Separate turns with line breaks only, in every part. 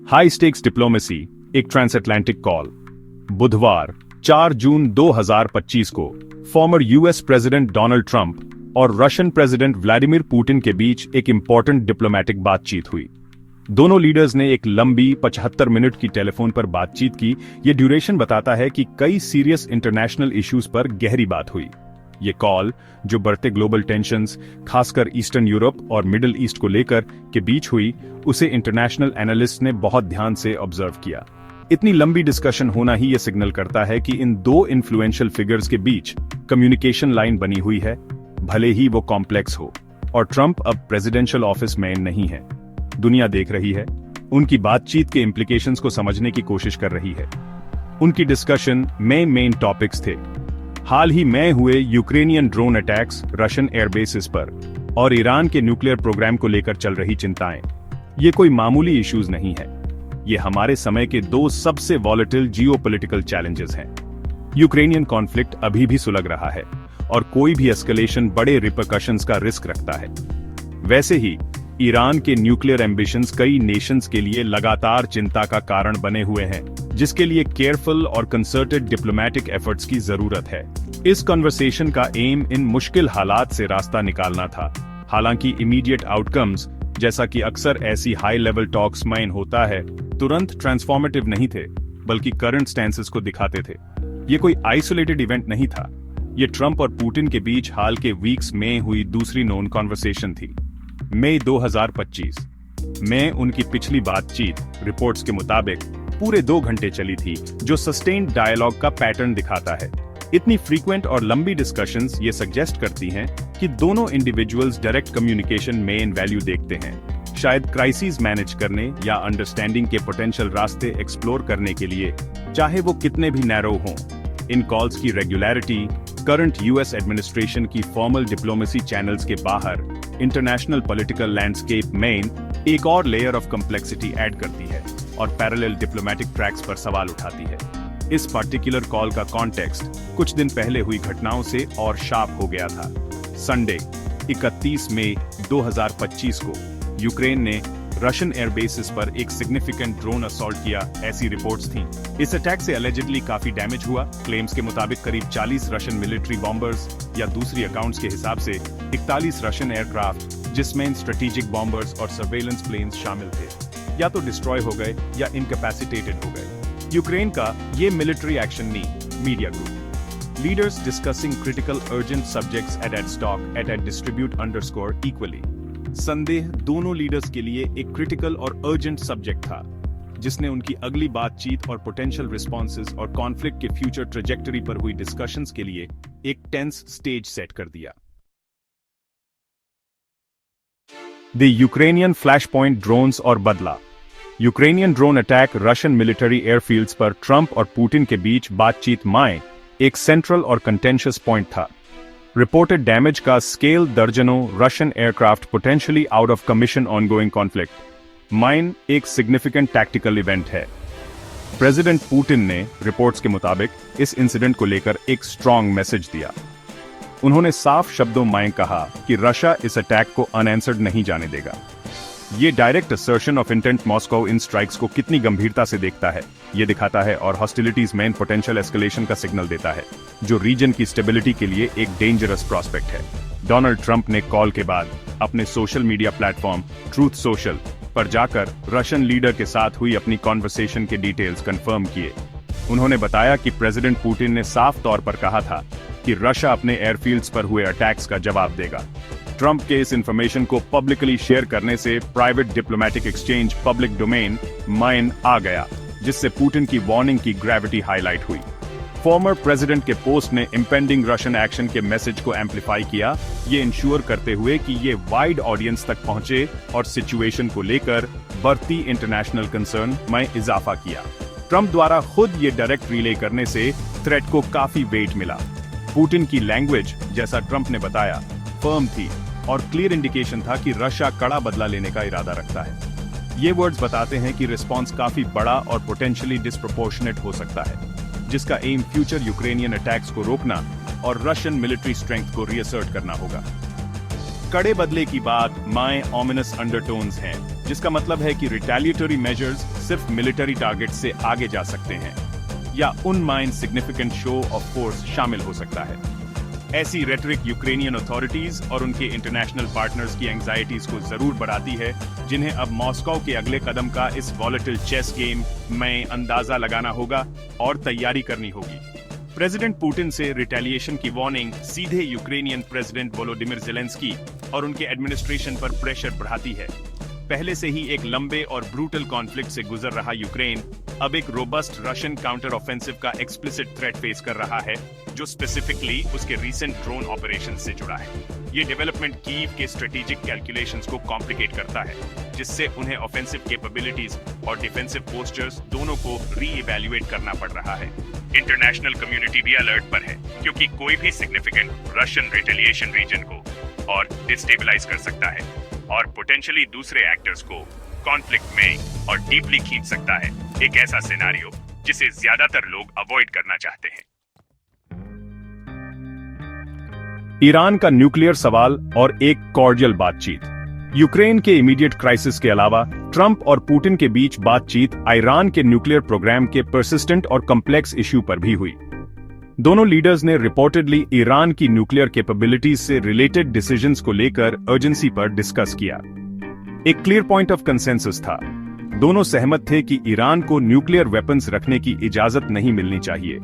High stakes diplomacy, एक transatlantic call. बुधवार 4 जून 2025 को former US president Donald Trump और रशियन प्रेसिडेंट व्लादिमीर पुतिन के बीच एक इंपॉर्टेंट डिप्लोमेटिक बातचीत हुई। दोनों लीडर्स ने एक लंबी 75 मिनट की टेलीफोन पर बातचीत की। यह ड्यूरेशन बताता है कि कई सीरियस इंटरनेशनल इश्यूज पर गहरी बात हुई। ये कॉल, जो बढ़ते ग्लोबल टेंशंस, खासकर ईस्टर्न यूरोप और मिडिल ईस्ट को लेकर के बीच हुई, उसे इंटरनेशनल एनालिस्ट ने बहुत ध्यान से ऑब्जर्व किया। इतनी लंबी डिस्कशन होना ही यह सिग्नल करता है कि इन दो इन्फ्लुएंशियल फिगर्स के बीच कम्युनिकेशन लाइन बनी हुई है, भले ही वो कॉम्प्लेक्स हो। और ट्रंप अब प्रेसिडेंशियल ऑफिस में नहीं है। दुनिया देख रही है, उनकी बातचीत के इंप्लीकेशंस को समझने की कोशिश कर रही है। उनकी डिस्कशन में मेन टॉपिक्स थे हाल ही में हुए Ukrainian drone attacks Russian airbases पर और ईरान के न्यूक्लियर प्रोग्राम को लेकर चल रही चिंताएं। ये कोई मामूली इश्यूज नहीं है, ये हमारे समय के दो सबसे वॉलेटिल जियोपॉलिटिकल चैलेंजेस हैं। यूक्रेनियन कॉन्फ्लिक्ट अभी भी सुलग रहा है और कोई भी एस्केलेशन बड़े रिपरकशंस का रिस्क रखता है। वैसे ही ईरान के न्यूक्लियर एम्बिशंस कई नेशंस के लिए लगातार चिंता का कारण बने हुए हैं, जिसके लिए केयरफुल और कंसर्टेड डिप्लोमेटिक एफर्ट्स की जरूरत है। इस कन्वर्सेशन का एम इन मुश्किल हालात से रास्ता निकालना था। हालांकि इमीडिएट आउटकम्स, जैसा कि अक्सर ऐसी हाई लेवल टॉक्स में होता है, तुरंत ट्रांसफॉर्मेटिव नहीं थे, बल्कि करंट स्टैंसेस को दिखाते थे। ये कोई आइसोलेटेड इवेंट नहीं था, ये ट्रंप और पुतिन के बीच हाल के वीक्स में हुई दूसरी नोन कॉन्वर्सेशन थी। मई 2025 में उनकी पिछली बातचीत रिपोर्ट्स के मुताबिक पूरे 2 घंटे चली थी, जो सस्टेन्ड डायलॉग का पैटर्न दिखाता है। इतनी फ्रीक्वेंट और लंबी डिस्कशंस ये सजेस्ट करती हैं कि दोनों इंडिविजुअल्स डायरेक्ट कम्युनिकेशन में इन वैल्यू देखते हैं, शायद क्राइसिस मैनेज करने या अंडरस्टैंडिंग के पोटेंशियल रास्ते एक्सप्लोर करने के लिए, चाहे वो कितने भी नैरो हों। इन कॉल्स की रेगुलरिटी करंट यूएस एडमिनिस्ट्रेशन की फॉर्मल डिप्लोमेसी चैनल्स के बाहर इंटरनेशनल पॉलिटिकल लैंडस्केप में एक और लेयर ऑफ कॉम्प्लेक्सिटी ऐड करती है और पैरेलल डिप्लोमेटिक ट्रैक्स पर सवाल उठाती है। इस पर्टिकुलर कॉल का कॉन्टेक्स्ट कुछ दिन पहले हुई घटनाओं से और शार्प हो गया था। संडे 31 मई 2025 को यूक्रेन ने रशियन एयरबेसेस पर एक सिग्निफिकेंट ड्रोन असॉल्ट किया, ऐसी रिपोर्ट्स थीं। इस अटैक से एलिजिडली काफी डैमेज हुआ। क्लेम्स के मुताबिक करीब 40 रशियन मिलिट्री बॉम्बर्स या दूसरी अकाउंट्स के हिसाब से 41 रशियन एयरक्राफ्ट, जिसमें स्ट्रेटेजिक बॉम्बर्स और सर्वेलेंस प्लेन्स शामिल थे, या तो डिस्ट्रॉय हो गए या इनकैपेसिटेटेड हो गए। यूक्रेन का ये मिलिट्री एक्शन नहीं, media group leaders discussing critical urgent subjects eight stock at distribute underscore equally. संदेह दोनों लीडर्स के लिए एक क्रिटिकल और अर्जेंट सब्जेक्ट था, जिसने उनकी अगली बातचीत और पोटेंशियल रिस्पॉन्सेज और कॉन्फ्लिक्ट के फ्यूचर ट्रेजेक्टरी पर हुई डिस्कशंस के लिए एक टेंस स्टेज सेट कर दिया। The Ukrainian flash point drones और बदला। Ukrainian drone attack Russian military airfields पर ट्रंप और पुतिन के बीच बातचीत में एक सेंट्रल और कंटेंशियस पॉइंट था। रिपोर्टेड डैमेज का स्केल दर्जनों Russian aircraft potentially out of commission ongoing conflict mine एक सिग्निफिकेंट टैक्टिकल इवेंट है। प्रेसिडेंट पुतिन ने रिपोर्ट्स के मुताबिक इस इंसिडेंट को लेकर एक स्ट्रॉन्ग मैसेज दिया। उन्होंने साफ शब्दों में कहा कि रशिया इस अटैक को अनआंसर्ड नहीं जाने देगा। ये direct assertion of intent Moscow in strikes को कितनी गंभीरता से देखता है, ये दिखाता है और हॉस्टिलिटीज में पोटेंशियल एस्केलेशन का सिग्नल देता है, जो रीजन की स्टेबिलिटी के लिए एक डेंजरस प्रॉस्पेक्ट है। डोनाल्ड ट्रंप ने कॉल के बाद अपने social media platform truth social पर जाकर रशियन लीडर के साथ हुई अपनी कॉन्वर्सेशन के डिटेल्स कंफर्म किए। उन्होंने बताया कि प्रेसिडेंट पुतिन ने साफ तौर पर कहा था कि रशिया अपने एयरफील्ड्स पर हुए अटैक्स का जवाब देगा। ट्रंप के इस इंफॉर्मेशन को पब्लिकली शेयर करने से private diplomatic exchange public domain में आ गया, जिससे पुतिन की वार्निंग की ग्रेविटी हाईलाइट हुई। फॉर्मर प्रेसिडेंट के पोस्ट ने इंपेंडिंग रशियन एक्शन के मैसेज को एम्पलीफाई किया, ये इंश्योर करते हुए कि ये वाइड ऑडियंस तक पहुंचे और सिचुएशन को लेकर बढ़ती इंटरनेशनल कंसर्न में इजाफा किया। ट्रंप द्वारा खुद ये डायरेक्ट रिले करने से थ्रेट को काफी वेट मिला। पुतिन की लैंग्वेज, जैसा ट्रंप ने बताया, फर्म थी और क्लियर इंडिकेशन था कि रशिया कड़ा बदला लेने का इरादा रखता है। ये वर्ड्स बताते हैं कि रिस्पॉन्स काफी बड़ा और पोटेंशियली डिस्प्रोपोर्शनेट हो सकता है, जिसका एम फ्यूचर यूक्रेनियन अटैक्स को रोकना और रशियन मिलिट्री स्ट्रेंथ को रीअसर्ट करना होगा। कड़े बदले की बात माय ऑमिनस अंडरटोन्स हैं, जिसका मतलब है कि रिटेलिएटरी मेजर्स सिर्फ मिलिट्री टारगेट से आगे जा सकते हैं या उन mine significant show off force शामिल हो सकता है। ऐसी रेटरिक यूक्रेनियन अथॉरिटीज और उनके इंटरनेशनल पार्टनर्स की एंजाइटीज को जरूर बढ़ाती है, जिन्हें अब मॉस्को के अगले कदम का इस वॉलेटिल चेस गेम में अंदाजा लगाना होगा और तैयारी करनी होगी। प्रेसिडेंट पुतिन से रिटेलिएशन की वार्निंग सीधे यूक्रेनियन प्रेसिडेंट वोलोडिमिर ज़ेलेंस्की और उनके एडमिनिस्ट्रेशन पर प्रेशर बढ़ाती है। पहले से ही एक लंबे और ब्रूटल कॉन्फ्लिक्ट से गुजर रहा यूक्रेन अब एक रोबस्ट रशियन काउंटर ऑफेंसिव का एक्सप्लिसिट थ्रेट फेस कर रहा है, जो स्पेसिफिकली उसके रीसेंट ड्रोन ऑपरेशन से जुड़ा है। ये डेवलपमेंट कीव के स्ट्रेटेजिक कैलकुलेशंस को कॉम्प्लिकेट करता है, जिससे उन्हें ऑफेंसिव कैपेबिलिटीज और डिफेंसिव पोस्चर्स दोनों को री-इवैल्यूएट करना पड़ रहा है। इंटरनेशनल कम्युनिटी भी अलर्ट पर है, क्योंकि कोई भी सिग्निफिकेंट रशियन रिटेलिएशन रीजन को और डिस्टेबलाइज कर सकता है और पोटेंशियली दूसरे एक्टर्स को कॉन्फ्लिक्ट में और डीपली खींच सकता है, एक ऐसा सिनेरियो जिसे ज्यादातर लोग अवॉइड करना चाहते हैं। ईरान का न्यूक्लियर सवाल और एक कॉर्डियल बातचीत। यूक्रेन के इमीडिएट क्राइसिस के अलावा ट्रंप और पुतिन के बीच बातचीत ईरान के न्यूक्लियर प्रोग्राम के परसिस्टेंट और कॉम्प्लेक्स इश्यू पर भी हुई। दोनों लीडर्स ने रिपोर्टेडली ईरान की न्यूक्लियर कैपेबिलिटीज से रिलेटेड डिसीजंस को लेकर अर्जेंसी पर डिस्कस किया। एक क्लियर पॉइंट ऑफ कंसेंसस था। दोनों सहमत थे कि ईरान को न्यूक्लियर वेपन्स रखने की इजाजत नहीं मिलनी चाहिए।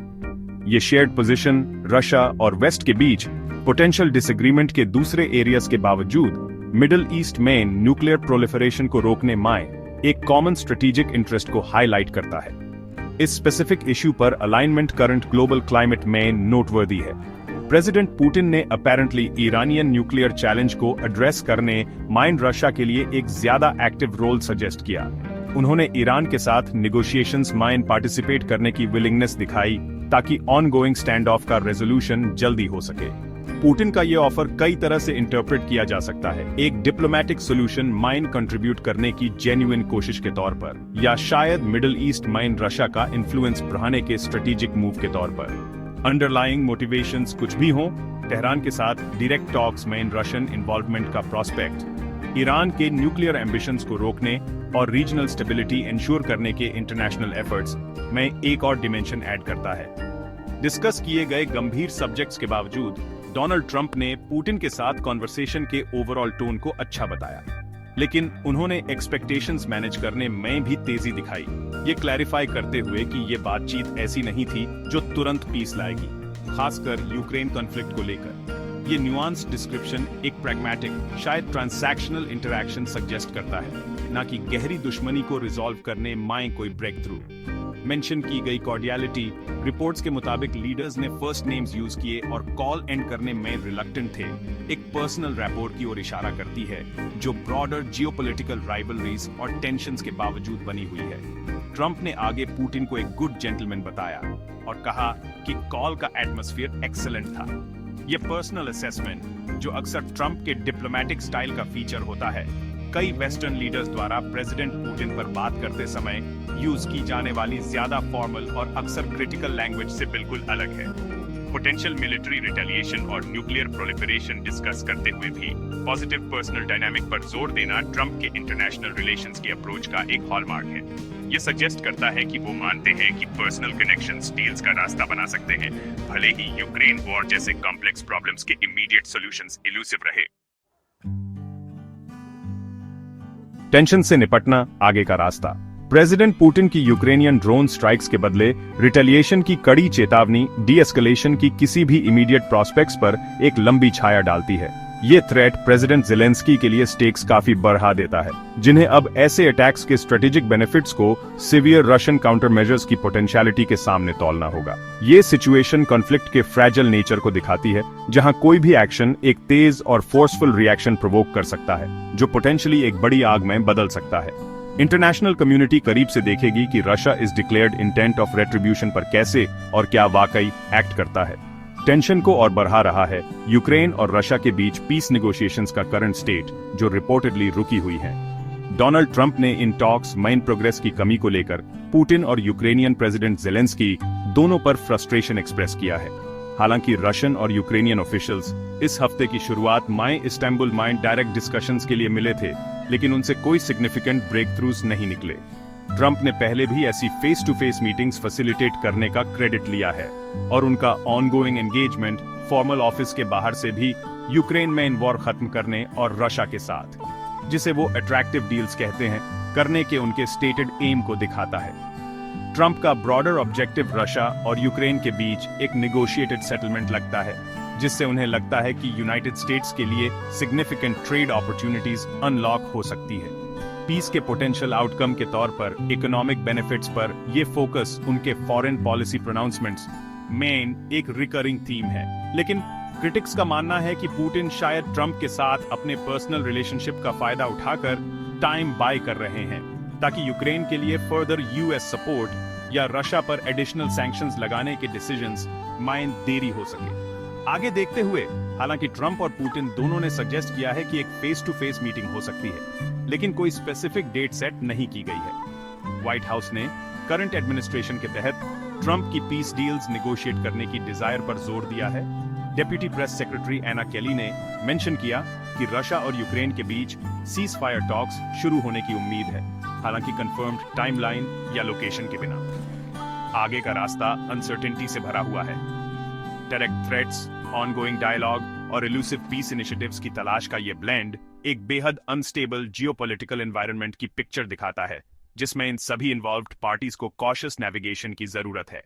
ये शेयर्ड पोजीशन रशिया और वेस्ट के बीच पोटेंशियल डिसएग्रीमेंट के दूसरे एरियाज के बावजूद मिडिल ईस्ट में न्यूक्लियर प्रोलिफरेशन को रोकने में एक कॉमन स्ट्रेटेजिक इंटरेस्ट को हाईलाइट करता है। इस स्पेसिफिक इश्यू पर अलाइनमेंट करंट ग्लोबल क्लाइमेट में नोटवर्दी है। प्रेसिडेंट पुतिन ने अपेरेंटली ईरानियन न्यूक्लियर चैलेंज को एड्रेस करने माइन रशिया के लिए एक ज्यादा एक्टिव रोल सजेस्ट किया। उन्होंने ईरान के साथ निगोशिएशंस माइन पार्टिसिपेट करने की विलिंगनेस दिखाई, ताकि ऑनगोइंग स्टैंड ऑफ का रेजोल्यूशन जल्दी हो सके। पुतिन का यह ऑफर कई तरह से इंटरप्रेट किया जा सकता है, एक डिप्लोमेटिक सोल्यूशन माइन कंट्रीब्यूट करने की जेन्युइन कोशिश के तौर पर, या शायद मिडिल ईस्ट माइन रशिया का इन्फ्लुएंस बढ़ाने के स्ट्रेटेजिक मूव के तौर पर। अंडरलाइंग मोटिवेशंस कुछ भी हों, तेहरान के साथ डायरेक्ट टॉक्स में रशियन इन्वॉल्वमेंट का प्रोस्पेक्ट ईरान के न्यूक्लियर एम्बिशंस को रोकने और रीजनल स्टेबिलिटी इंश्योर करने के इंटरनेशनल एफर्ट्स में एक और डिमेंशन ऐड करता है। डिस्कस किए गए गंभीर सब्जेक्ट्स के बावजूद डोनाल्ड ट्रंप ने पुतिन के साथ कॉन्वर्सेशन के ओवरऑल टोन को अच्छा बताया, लेकिन उन्होंने एक्सपेक्टेशंस मैनेज करने में भी तेजी दिखाई, ये क्लैरिफाई करते हुए कि ये बातचीत ऐसी नहीं थी जो तुरंत पीस लाएगी, खासकर यूक्रेन कॉन्फ्लिक्ट को लेकर। ये न्यूआंस डिस्क्रिप्शन एक प्रैग्मेटिक, शायद ट्रांसैक्शनल इंटरैक्शन सजेस्ट करता है, ना कि गहरी दुश्मनी को रिजॉल्व करने में कोई ब्रेक थ्रू। मेंशन की गई कॉर्डियलिटी रिपोर्ट्स के मुताबिक लीडर्स ने फर्स्ट नेम्स यूज किए और कॉल एंड करने में रिलक्टेंट थे, एक पर्सनल रैपोर्ट की ओर इशारा करती है, जो ब्रॉडर जियोपॉलिटिकल राइवलरीज और टेंशंस के बावजूद बनी हुई है। ट्रंप ने आगे पुतिन को एक गुड जेंटलमैन बताया और कहा कि कॉल का एटमॉस्फेयर एक्सीलेंट था। ये पर्सनल असेसमेंट, जो अक्सर ट्रंप के डिप्लोमेटिक स्टाइल का फीचर होता है, कई वेस्टर्न लीडर्स द्वारा प्रेसिडेंट पुतिन पर बात करते समय यूज की जाने वाली ज्यादा फॉर्मल और अक्सर क्रिटिकल लैंग्वेज से बिल्कुल अलग है। पोटेंशियल मिलिट्री रिटेलिएशन और न्यूक्लियर प्रोलिफरेशन डिस्कस करते हुए भी पॉजिटिव पर्सनल डायनामिक पर जोर देना ट्रंप के इंटरनेशनल रिलेशंस की अप्रोच का एक हॉलमार्क है। ये सजेस्ट करता है कि वो मानते हैं कि पर्सनल कनेक्शंस डील्स का रास्ता बना सकते हैं, भले ही यूक्रेन वॉर जैसे कॉम्प्लेक्स प्रॉब्लम्स के इमीडिएट सॉल्यूशंस इल्यूसिव रहे। टेंशन से निपटना आगे का रास्ता। प्रेसिडेंट पुतिन की यूक्रेनियन ड्रोन स्ट्राइक्स के बदले रिटेलिएशन की कड़ी चेतावनी डी एस्केलेशन की किसी भी इमीडिएट प्रोस्पेक्ट्स पर एक लंबी छाया डालती है। ये थ्रेट प्रेसिडेंट ज़ेलेंस्की के लिए स्टेक्स काफी बढ़ा देता है, जिन्हें अब ऐसे अटैक्स के स्ट्रेटेजिक बेनिफिट्स को सिवियर रशियन काउंटर मेजर्स की पोटेंशियलिटी के सामने तौलना होगा। ये सिचुएशन कॉन्फ्लिक्ट के फ्रैजाइल नेचर को दिखाती है, जहां कोई भी एक्शन एक तेज और फोर्सफुल रिएक्शन प्रोवोक कर सकता है, जो पोटेंशियली एक बड़ी आग में बदल सकता है। इंटरनेशनल कम्युनिटी करीब से देखेगी कि रशिया इस डिक्लेयर्ड इंटेंट ऑफ रेट्रिब्यूशन पर कैसे और क्या वाकई एक्ट करता है। टेंशन को और बढ़ा रहा है यूक्रेन और रशिया के बीच पीस नेगोशिएशंस का करंट स्टेट, जो रिपोर्टेडली रुकी हुई है। डोनाल्ड ट्रंप ने इन टॉक्स में प्रोग्रेस की कमी को लेकर पुतिन और यूक्रेनियन प्रेसिडेंट ज़ेलेंस्की दोनों पर फ्रस्ट्रेशन एक्सप्रेस किया है। हालांकि रशियन और यूक्रेनियन ऑफिशियल्स इस हफ्ते की शुरुआत माई इस्तांबुल माइन डायरेक्ट डिस्कशंस के लिए मिले थे, लेकिन उनसे कोई सिग्निफिकेंट ब्रेक थ्रूज नहीं निकले। ट्रंप ने पहले भी ऐसी face to face meetings facilitate करने का क्रेडिट लिया है और उनका ऑनगोइंग एंगेजमेंट फॉर्मल ऑफिस के बाहर से भी यूक्रेन में इन वॉर खत्म करने और रशिया के साथ, जिसे वो अट्रैक्टिव डील्स कहते हैं, करने के उनके स्टेटेड एम को दिखाता है। ट्रंप का ब्रॉडर ऑब्जेक्टिव रशिया और यूक्रेन के बीच एक नेगोशिएटेड सेटलमेंट लगता है, जिससे उन्हें लगता है कि यूनाइटेड स्टेट्स के लिए सिग्निफिकेंट ट्रेड अपॉर्चुनिटीज अनलॉक हो सकती है। पीस के पोटेंशियल आउटकम के तौर पर इकोनॉमिक बेनिफिट्स पर यह फोकस उनके फॉरेन पॉलिसी प्रोनाउंसमेंट्स मेन एक रिकरिंग थीम है, लेकिन क्रिटिक्स का मानना है कि पुतिन शायद ट्रंप के साथ अपने पर्सनल रिलेशनशिप का फायदा उठाकर टाइम बाय कर रहे हैं, ताकि यूक्रेन के लिए फर्दर यूएस सपोर्ट या रशिया पर एडिशनल सैंक्शंस लगाने के डिसीजंस में देरी हो सके। आगे देखते हुए, हालांकि ट्रंप और पुतिन दोनों ने सजेस्ट किया है कि एक फेस टू फेस मीटिंग हो सकती है, लेकिन कोई स्पेसिफिक डेट सेट नहीं की गई है। व्हाइट हाउस ने करंट एडमिनिस्ट्रेशन के तहत ट्रंप की पीस डील्स नेगोशिएट करने की डिजायर पर जोर दिया है। डेप्यूटी प्रेस सेक्रेटरी एना केली ने मेंशन किया कि रशिया और यूक्रेन के बीच सीज फायर टॉक्स शुरू होने की उम्मीद है, हालांकि कंफर्म्ड टाइमलाइन या लोकेशन के बिना। आगे का रास्ता अनसर्टेनिटी से भरा हुआ है। डायरेक्ट थ्रेट्स, ऑनगोइंग डायलॉग और इल्यूसिव पीस इनिशिएटिव्स की तलाश का ये ब्लेंड एक बेहद अनस्टेबल जियोपॉलिटिकल एनवायरनमेंट की पिक्चर दिखाता है, जिसमें इन सभी इन्वॉल्व्ड पार्टीज को कॉशियस नेविगेशन की जरूरत है।